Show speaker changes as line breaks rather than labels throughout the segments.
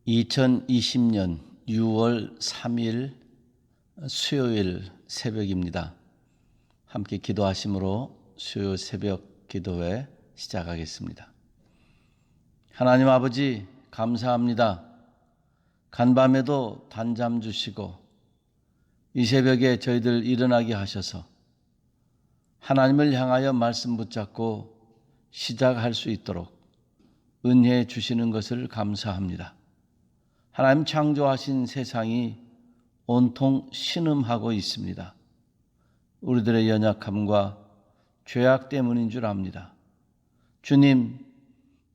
2020년 6월 3일 수요일 새벽입니다. 함께 기도하심으로 수요 새벽 기도회 시작하겠습니다. 하나님 아버지 감사합니다. 간밤에도 단잠 주시고 이 새벽에 저희들 일어나게 하셔서 하나님을 향하여 말씀 붙잡고 시작할 수 있도록 은혜 주시는 것을 감사합니다. 하나님 창조하신 세상이 온통 신음하고 있습니다. 우리들의 연약함과 죄악 때문인 줄 압니다. 주님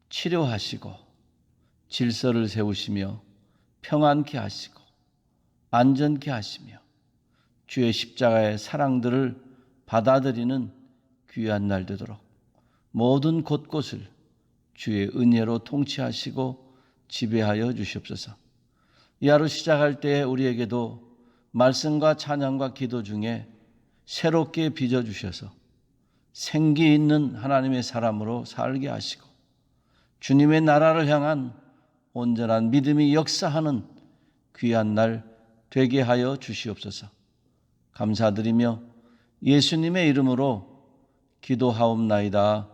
치료하시고 질서를 세우시며 평안케 하시고 안전케 하시며 주의 십자가의 사랑들을 받아들이는 귀한 날 되도록 모든 곳곳을 주의 은혜로 통치하시고 지배하여 주시옵소서. 이 하루 시작할 때 우리에게도 말씀과 찬양과 기도 중에 새롭게 빚어주셔서 생기 있는 하나님의 사람으로 살게 하시고 주님의 나라를 향한 온전한 믿음이 역사하는 귀한 날 되게 하여 주시옵소서. 감사드리며 예수님의 이름으로 기도하옵나이다.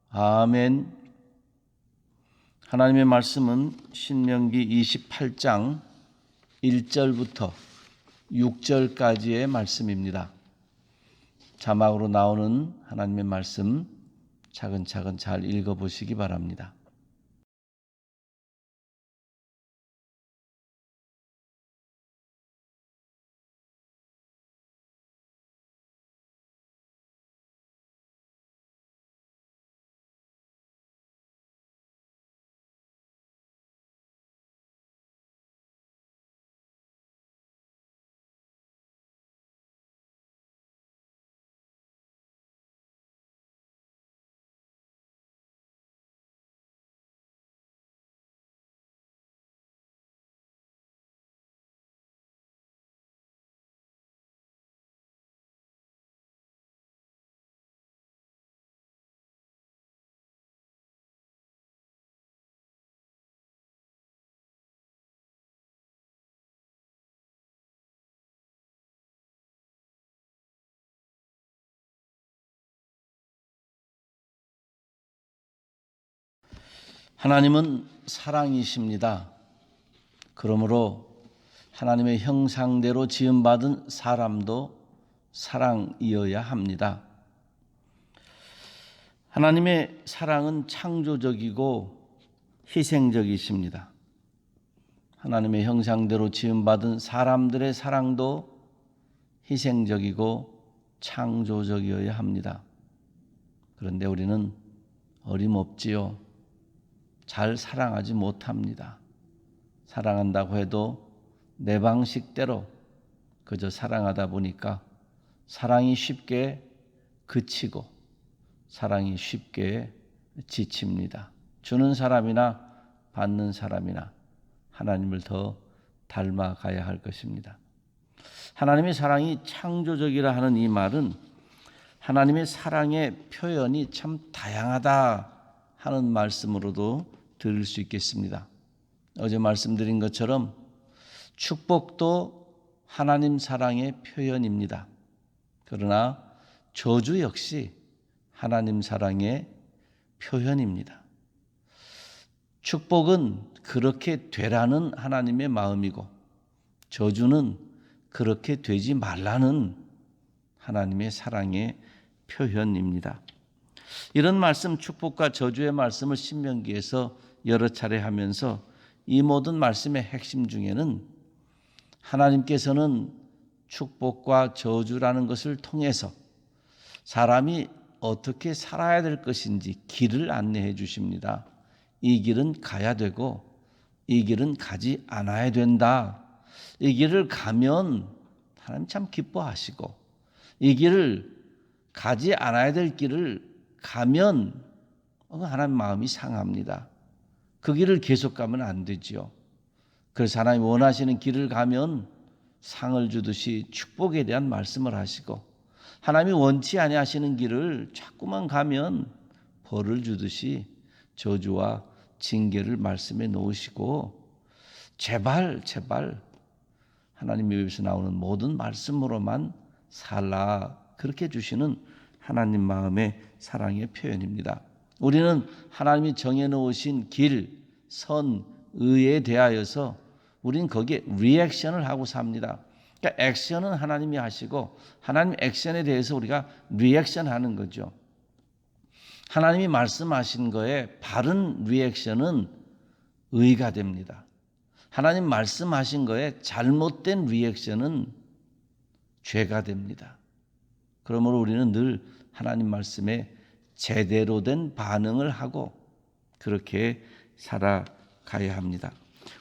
아멘. 하나님의 말씀은 신명기 28장 1절부터 6절까지의 말씀입니다. 자막으로 나오는 하나님의 말씀 차근차근 잘 읽어보시기 바랍니다. 하나님은 사랑이십니다. 그러므로 하나님의 형상대로 지음받은 사람도 사랑이어야 합니다. 하나님의 사랑은 창조적이고 희생적이십니다. 하나님의 형상대로 지음받은 사람들의 사랑도 희생적이고 창조적이어야 합니다. 그런데 우리는 어림없지요. 잘 사랑하지 못합니다. 사랑한다고 해도 내 방식대로 그저 사랑하다 보니까 사랑이 쉽게 그치고 사랑이 쉽게 지칩니다. 주는 사람이나 받는 사람이나 하나님을 더 닮아가야 할 것입니다. 하나님의 사랑이 창조적이라 하는 이 말은 하나님의 사랑의 표현이 참 다양하다 하는 말씀으로도 들을 수 있겠습니다. 어제 말씀드린 것처럼 축복도 하나님 사랑의 표현입니다. 그러나 저주 역시 하나님 사랑의 표현입니다. 축복은 그렇게 되라는 하나님의 마음이고 저주는 그렇게 되지 말라는 하나님의 사랑의 표현입니다. 이런 말씀, 축복과 저주의 말씀을 신명기에서 여러 차례 하면서 이 모든 말씀의 핵심 중에는 하나님께서는 축복과 저주라는 것을 통해서 사람이 어떻게 살아야 될 것인지 길을 안내해 주십니다. 이 길은 가야 되고 이 길은 가지 않아야 된다. 이 길을 가면 하나님 참 기뻐하시고 이 길을 가지 않아야 될 길을 가면 하나님 마음이 상합니다. 그 길을 계속 가면 안 되지요. 그래서 하나님 원하시는 길을 가면 상을 주듯이 축복에 대한 말씀을 하시고 하나님이 원치 아니하시는 길을 자꾸만 가면 벌을 주듯이 저주와 징계를 말씀해 놓으시고 제발 하나님의 입에서 나오는 모든 말씀으로만 살라, 그렇게 주시는 하나님 마음의 사랑의 표현입니다. 우리는 하나님이 정해놓으신 길, 선, 의에 대하여서 우리는 거기에 리액션을 하고 삽니다. 그러니까 액션은 하나님이 하시고 하나님 액션에 대해서 우리가 리액션 하는 거죠. 하나님이 말씀하신 거에 바른 리액션은 의가 됩니다. 하나님 말씀하신 거에 잘못된 리액션은 죄가 됩니다. 그러므로 우리는 늘 하나님 말씀에 제대로 된 반응을 하고 그렇게 살아가야 합니다.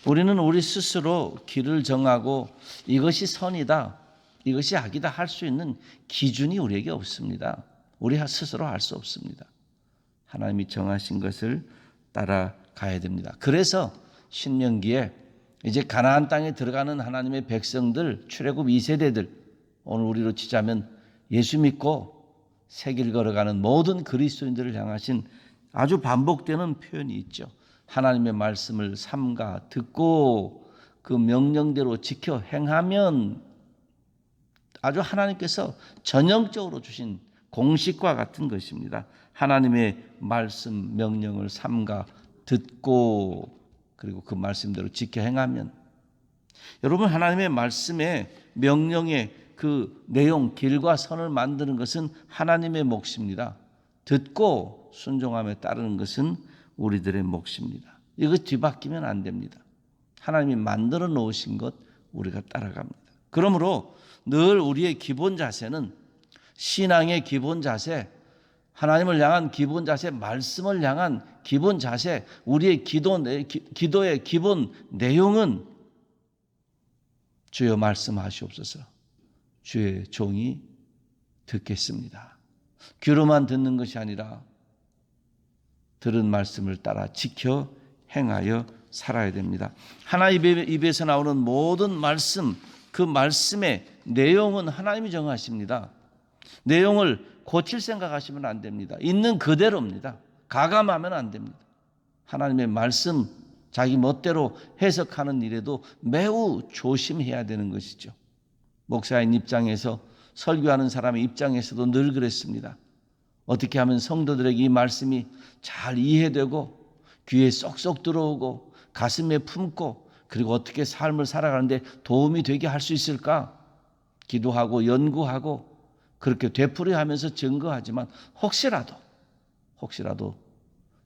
우리는 우리 스스로 길을 정하고 이것이 선이다, 이것이 악이다 할 수 있는 기준이 우리에게 없습니다. 우리 스스로 할 수 없습니다. 하나님이 정하신 것을 따라가야 됩니다. 그래서 신명기에 이제 가나안 땅에 들어가는 하나님의 백성들, 출애굽 2세대들, 오늘 우리로 치자면 예수 믿고 새 길 걸어가는 모든 그리스도인들을 향하신 아주 반복되는 표현이 있죠. 하나님의 말씀을 삼가 듣고 그 명령대로 지켜 행하면, 아주 하나님께서 전형적으로 주신 공식과 같은 것입니다. 하나님의 말씀 명령을 삼가 듣고 그리고 그 말씀대로 지켜 행하면, 여러분 하나님의 말씀의 명령의 그 내용, 길과 선을 만드는 것은 하나님의 몫입니다. 듣고 순종함에 따르는 것은 우리들의 몫입니다. 이거 뒤바뀌면 안 됩니다. 하나님이 만들어 놓으신 것 우리가 따라갑니다. 그러므로 늘 우리의 기본 자세는, 신앙의 기본 자세, 하나님을 향한 기본 자세, 말씀을 향한 기본 자세, 우리의 기도의 기본 내용은 주여 말씀하시옵소서, 주의 종이 듣겠습니다. 귀로만 듣는 것이 아니라 들은 말씀을 따라 지켜 행하여 살아야 됩니다. 하나님 입에서 나오는 모든 말씀, 그 말씀의 내용은 하나님이 정하십니다. 내용을 고칠 생각하시면 안 됩니다. 있는 그대로입니다. 가감하면 안 됩니다. 하나님의 말씀 자기 멋대로 해석하는 일에도 매우 조심해야 되는 것이죠. 목사인 입장에서, 설교하는 사람의 입장에서도 늘 그랬습니다. 어떻게 하면 성도들에게 이 말씀이 잘 이해되고 귀에 쏙쏙 들어오고 가슴에 품고 그리고 어떻게 삶을 살아가는데 도움이 되게 할 수 있을까? 기도하고 연구하고 그렇게 되풀이하면서 증거하지만 혹시라도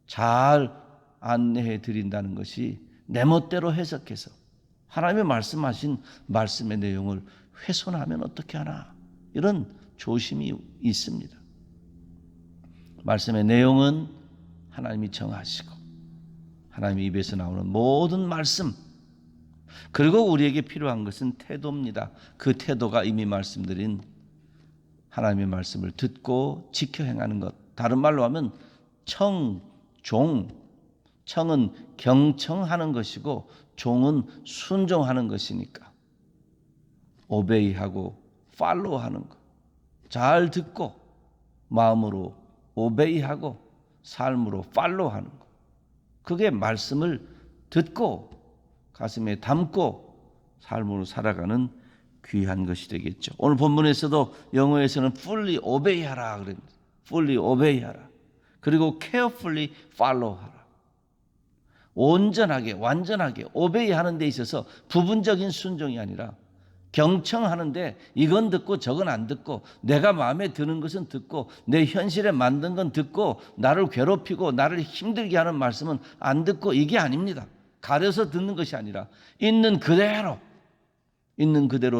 잘 안내해 드린다는 것이 내 멋대로 해석해서 하나님의 말씀하신 말씀의 내용을 훼손하면 어떻게 하나, 이런 조심이 있습니다. 말씀의 내용은 하나님이 정하시고 하나님의 입에서 나오는 모든 말씀, 그리고 우리에게 필요한 것은 태도입니다. 그 태도가 이미 말씀드린 하나님의 말씀을 듣고 지켜 행하는 것. 다른 말로 하면 청은 경청하는 것이고 종은 순종하는 것이니까 오베이하고 팔로우하는 것. 잘 듣고 마음으로 오베이하고 삶으로 팔로우하는 것. 그게 말씀을 듣고 가슴에 담고 삶으로 살아가는 귀한 것이 되겠죠. 오늘 본문에서도 영어에서는 fully obey하라 그럽니다. fully obey하라. 그리고 carefully follow하라. 온전하게 완전하게 obey하는 데 있어서 부분적인 순종이 아니라 경청하는데 이건 듣고 저건 안 듣고 내가 마음에 드는 것은 듣고 내 현실에 만든 건 듣고 나를 괴롭히고 나를 힘들게 하는 말씀은 안 듣고, 이게 아닙니다. 가려서 듣는 것이 아니라 있는 그대로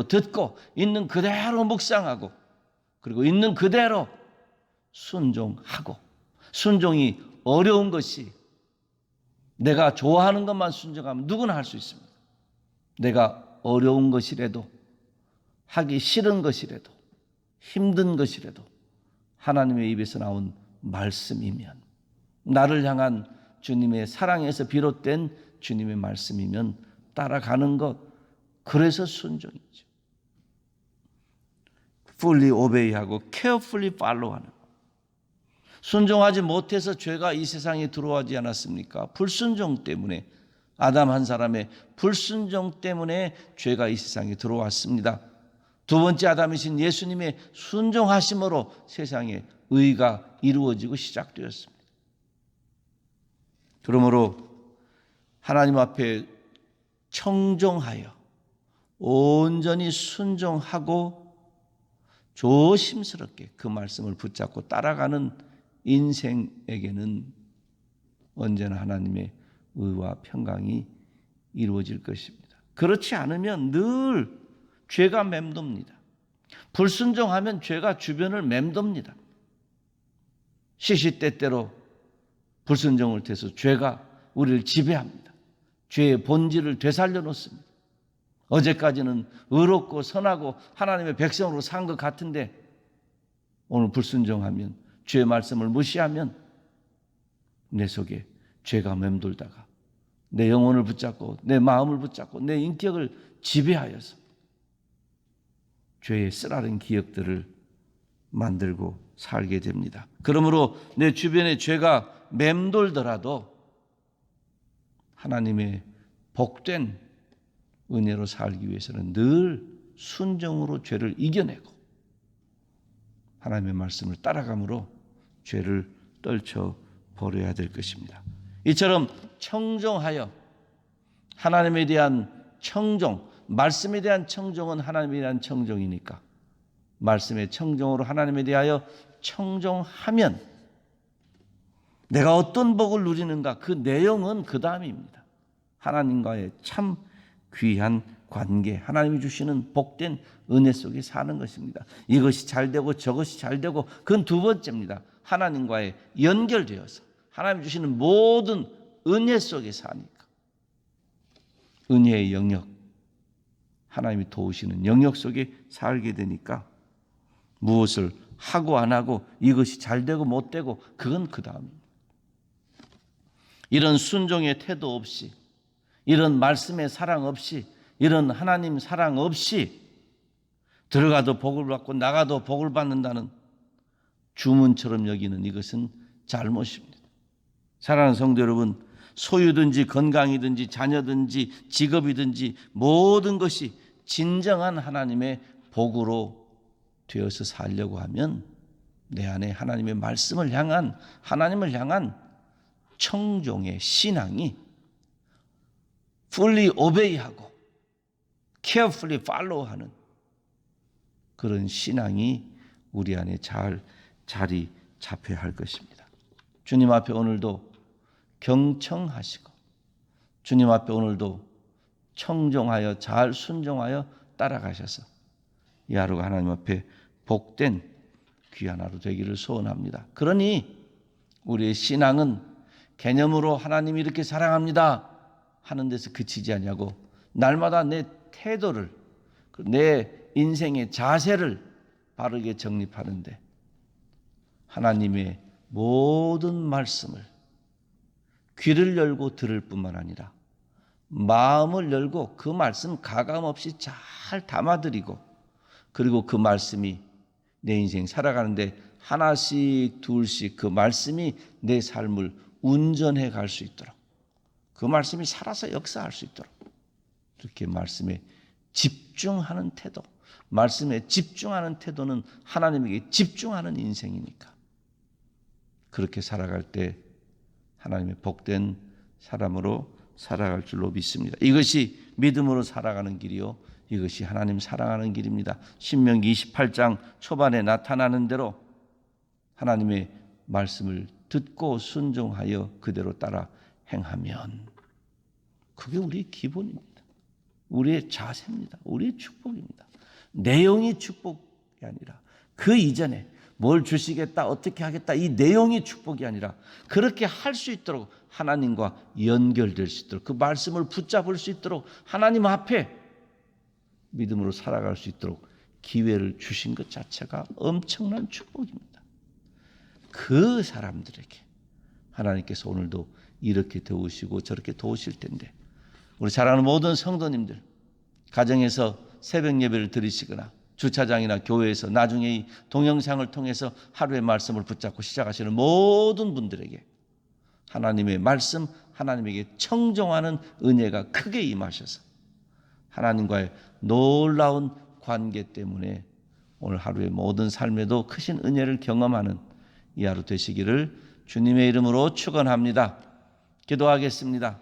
듣고 있는 그대로 묵상하고 그리고 있는 그대로 순종하고, 순종이 어려운 것이, 내가 좋아하는 것만 순종하면 누구나 할 수 있습니다. 내가 어려운 것이라도, 하기 싫은 것이라도, 힘든 것이라도 하나님의 입에서 나온 말씀이면, 나를 향한 주님의 사랑에서 비롯된 주님의 말씀이면 따라가는 것, 그래서 순종이죠. fully obey하고 carefully follow하는 것. 순종하지 못해서 죄가 이 세상에 들어오지 않았습니까? 불순종 때문에 아담 한 사람의 불순종 때문에 죄가 이 세상에 들어왔습니다. 두 번째 아담이신 예수님의 순종하심으로 세상에 의가 이루어지고 시작되었습니다. 그러므로 하나님 앞에 청종하여 온전히 순종하고 조심스럽게 그 말씀을 붙잡고 따라가는 인생에게는 언제나 하나님의 의와 평강이 이루어질 것입니다. 그렇지 않으면 늘 죄가 맴돕니다. 불순종하면 죄가 주변을 맴돕니다. 시시때때로 불순종을 통해서 죄가 우리를 지배합니다. 죄의 본질을 되살려 놓습니다. 어제까지는 의롭고 선하고 하나님의 백성으로 산 것 같은데 오늘 불순종하면, 죄의 말씀을 무시하면 내 속에 죄가 맴돌다가 내 영혼을 붙잡고 내 마음을 붙잡고 내 인격을 지배하여서 죄의 쓰라린 기억들을 만들고 살게 됩니다. 그러므로 내 주변에 죄가 맴돌더라도 하나님의 복된 은혜로 살기 위해서는 늘 순종으로 죄를 이겨내고 하나님의 말씀을 따라감으로 죄를 떨쳐버려야 될 것입니다. 이처럼 청종하여 하나님에 대한 청종, 말씀에 대한 청종은 하나님에 대한 청종이니까 말씀의 청종으로 하나님에 대하여 청종하면 내가 어떤 복을 누리는가, 그 내용은 그 다음입니다. 하나님과의 참 귀한 관계, 하나님이 주시는 복된 은혜 속에 사는 것입니다. 이것이 잘 되고 저것이 잘 되고 그건 두 번째입니다. 하나님과의 연결되어서 하나님 주시는 모든 은혜 속에 사니까, 은혜의 영역, 하나님이 도우시는 영역 속에 살게 되니까 무엇을 하고 안 하고 이것이 잘 되고 못 되고 그건 그 다음입니다. 이런 순종의 태도 없이, 이런 말씀의 사랑 없이, 이런 하나님 사랑 없이 들어가도 복을 받고 나가도 복을 받는다는 주문처럼 여기는 이것은 잘못입니다. 사랑하는 성도 여러분, 소유든지 건강이든지 자녀든지 직업이든지 모든 것이 진정한 하나님의 복으로 되어서 살려고 하면 내 안에 하나님의 말씀을 향한, 하나님을 향한 청종의 신앙이 fully obey하고 carefully follow하는 그런 신앙이 우리 안에 잘 자리 잡혀야 할 것입니다. 주님 앞에 오늘도 경청하시고 주님 앞에 오늘도 청종하여 잘 순종하여 따라가셔서 이 하루가 하나님 앞에 복된 귀한 하루 되기를 소원합니다. 그러니 우리의 신앙은 개념으로 하나님이 이렇게 사랑합니다 하는 데서 그치지 않냐고 날마다 내 태도를, 내 인생의 자세를 바르게 정립하는데 하나님의 모든 말씀을 귀를 열고 들을 뿐만 아니라 마음을 열고 그 말씀 가감없이 잘 담아들이고, 그리고 그 말씀이 내 인생 살아가는데 하나씩 둘씩 그 말씀이 내 삶을 운전해 갈 수 있도록, 그 말씀이 살아서 역사할 수 있도록 이렇게 말씀에 집중하는 태도, 말씀에 집중하는 태도는 하나님에게 집중하는 인생이니까 그렇게 살아갈 때 하나님의 복된 사람으로 살아갈 줄로 믿습니다. 이것이 믿음으로 살아가는 길이요, 이것이 하나님 사랑하는 길입니다. 신명기 28장 초반에 나타나는 대로 하나님의 말씀을 듣고 순종하여 그대로 따라 행하면 그게 우리의 기본입니다. 우리의 자세입니다. 우리의 축복입니다. 내용이 축복이 아니라 그 이전에 뭘 주시겠다, 어떻게 하겠다, 이 내용이 축복이 아니라 그렇게 할 수 있도록 하나님과 연결될 수 있도록, 그 말씀을 붙잡을 수 있도록 하나님 앞에 믿음으로 살아갈 수 있도록 기회를 주신 것 자체가 엄청난 축복입니다. 그 사람들에게 하나님께서 오늘도 이렇게 도우시고 저렇게 도우실 텐데, 우리 사랑하는 모든 성도님들, 가정에서 새벽 예배를 드리시거나 주차장이나 교회에서 나중에 이 동영상을 통해서 하루의 말씀을 붙잡고 시작하시는 모든 분들에게 하나님의 말씀, 하나님에게 청종하는 은혜가 크게 임하셔서 하나님과의 놀라운 관계 때문에 오늘 하루의 모든 삶에도 크신 은혜를 경험하는 이 하루 되시기를 주님의 이름으로 축원합니다. 기도하겠습니다.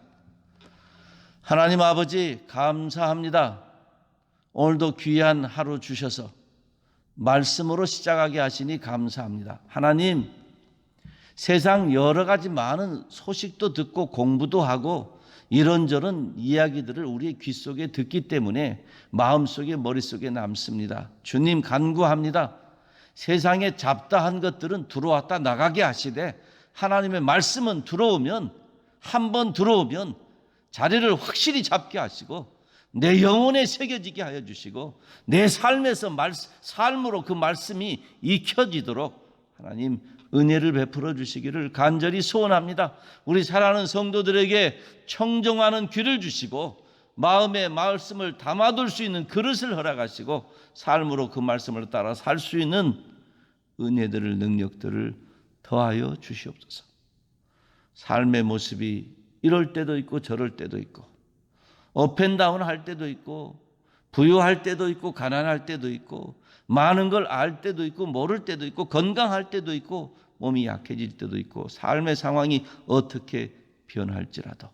하나님 아버지 감사합니다. 오늘도 귀한 하루 주셔서 말씀으로 시작하게 하시니 감사합니다. 하나님, 세상 여러 가지 많은 소식도 듣고 공부도 하고 이런저런 이야기들을 우리의 귀 속에 듣기 때문에 마음속에 머릿속에 남습니다. 주님 간구합니다. 세상에 잡다한 것들은 들어왔다 나가게 하시되 하나님의 말씀은 한 번 들어오면 자리를 확실히 잡게 하시고 내 영혼에 새겨지게 하여 주시고 내 삶에서 삶으로 그 말씀이 익혀지도록 하나님 은혜를 베풀어 주시기를 간절히 소원합니다. 우리 사랑하는 성도들에게 청정하는 귀를 주시고 마음에 말씀을 담아둘 수 있는 그릇을 허락하시고 삶으로 그 말씀을 따라 살 수 있는 은혜들을 능력들을 더하여 주시옵소서. 삶의 모습이 이럴 때도 있고 저럴 때도 있고 업앤다운 할 때도 있고 부유할 때도 있고 가난할 때도 있고 많은 걸 알 때도 있고 모를 때도 있고 건강할 때도 있고 몸이 약해질 때도 있고 삶의 상황이 어떻게 변할지라도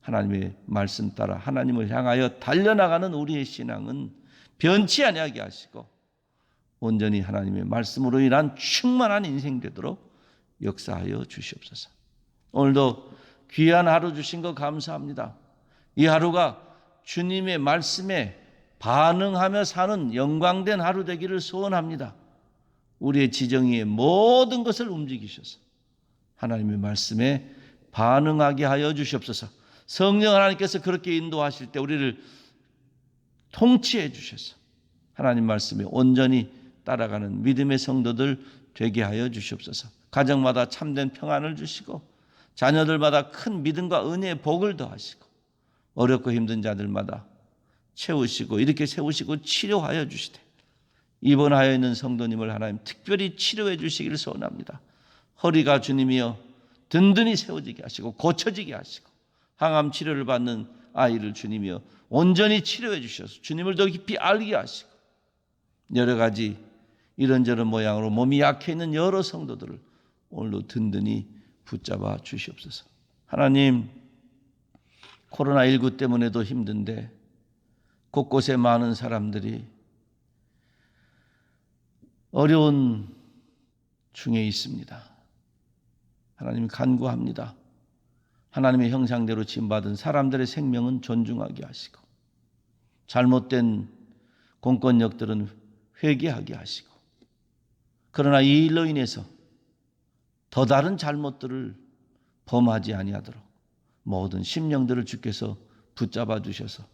하나님의 말씀 따라 하나님을 향하여 달려나가는 우리의 신앙은 변치 아니하게 하시고 온전히 하나님의 말씀으로 인한 충만한 인생 되도록 역사하여 주시옵소서. 오늘도 귀한 하루 주신 거 감사합니다. 이 하루가 주님의 말씀에 반응하며 사는 영광된 하루 되기를 소원합니다. 우리의 지정의의 모든 것을 움직이셔서 하나님의 말씀에 반응하게 하여 주시옵소서. 성령 하나님께서 그렇게 인도하실 때 우리를 통치해 주셔서 하나님 말씀에 온전히 따라가는 믿음의 성도들 되게 하여 주시옵소서. 가정마다 참된 평안을 주시고 자녀들마다 큰 믿음과 은혜의 복을 더하시고 어렵고 힘든 자들마다 채우시고 이렇게 세우시고 치료하여 주시되 입원하여 있는 성도님을 하나님 특별히 치료해 주시기를 소원합니다. 허리가 주님이여 든든히 세워지게 하시고 고쳐지게 하시고 항암 치료를 받는 아이를 주님이여 온전히 치료해 주셔서 주님을 더 깊이 알게 하시고 여러 가지 이런저런 모양으로 몸이 약해 있는 여러 성도들을 오늘도 든든히 붙잡아 주시옵소서. 하나님, 코로나19 때문에도 힘든데 곳곳에 많은 사람들이 어려운 중에 있습니다. 하나님 간구합니다. 하나님의 형상대로 지음받은 사람들의 생명은 존중하게 하시고 잘못된 공권력들은 회개하게 하시고 그러나 이 일로 인해서 더 다른 잘못들을 범하지 아니하도록 모든 심령들을 주께서 붙잡아 주셔서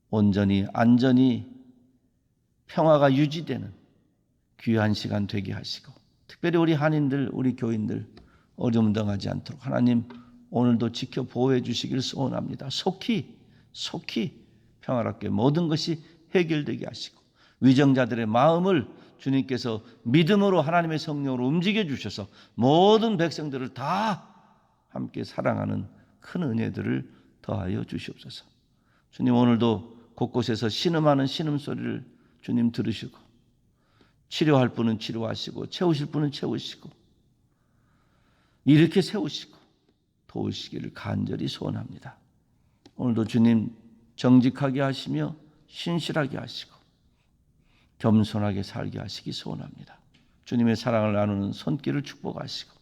온전히 안전히 평화가 유지되는 귀한 시간 되게 하시고 특별히 우리 한인들, 우리 교인들 어려움 당하지 않도록 하나님 오늘도 지켜 보호해 주시길 소원합니다. 속히 평화롭게 모든 것이 해결되게 하시고 위정자들의 마음을 주님께서 믿음으로 하나님의 성령으로 움직여 주셔서 모든 백성들을 다 함께 사랑하는 큰 은혜들을 더하여 주시옵소서. 주님 오늘도 곳곳에서 신음하는 신음소리를 주님 들으시고 치료할 분은 치료하시고 채우실 분은 채우시고 이렇게 세우시고 도우시기를 간절히 소원합니다. 오늘도 주님 정직하게 하시며 신실하게 하시고 겸손하게 살게 하시기 소원합니다. 주님의 사랑을 나누는 손길을 축복하시고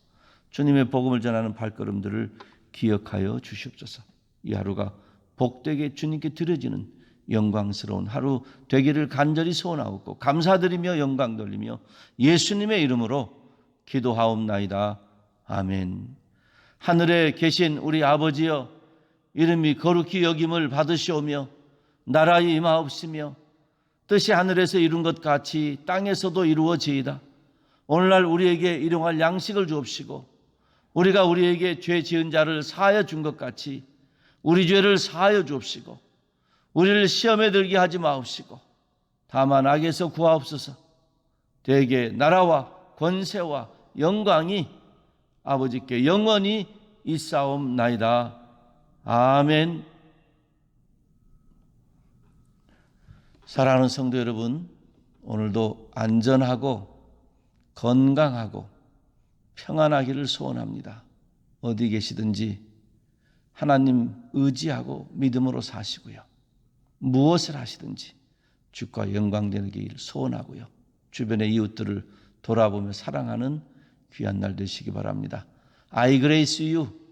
주님의 복음을 전하는 발걸음들을 기억하여 주시옵소서. 이 하루가 복되게 주님께 드려지는 영광스러운 하루 되기를 간절히 소원하고 감사드리며 영광 돌리며 예수님의 이름으로 기도하옵나이다. 아멘. 하늘에 계신 우리 아버지여 이름이 거룩히 여김을 받으시오며 나라의 임하옵시며 뜻이 하늘에서 이룬 것 같이 땅에서도 이루어지이다. 오늘날 우리에게 일용할 양식을 주옵시고 우리가 우리에게 죄 지은 자를 사하여 준 것 같이 우리 죄를 사하여 주옵시고 우리를 시험에 들게 하지 마옵시고 다만 악에서 구하옵소서. 대개 나라와 권세와 영광이 아버지께 영원히 있사옵나이다. 아멘. 사랑하는 성도 여러분, 오늘도 안전하고 건강하고 평안하기를 소원합니다. 어디 계시든지 하나님 의지하고 믿음으로 사시고요. 무엇을 하시든지 주께 영광되기를 소원하고요. 주변의 이웃들을 돌아보며 사랑하는 귀한 날 되시기 바랍니다. I grace you.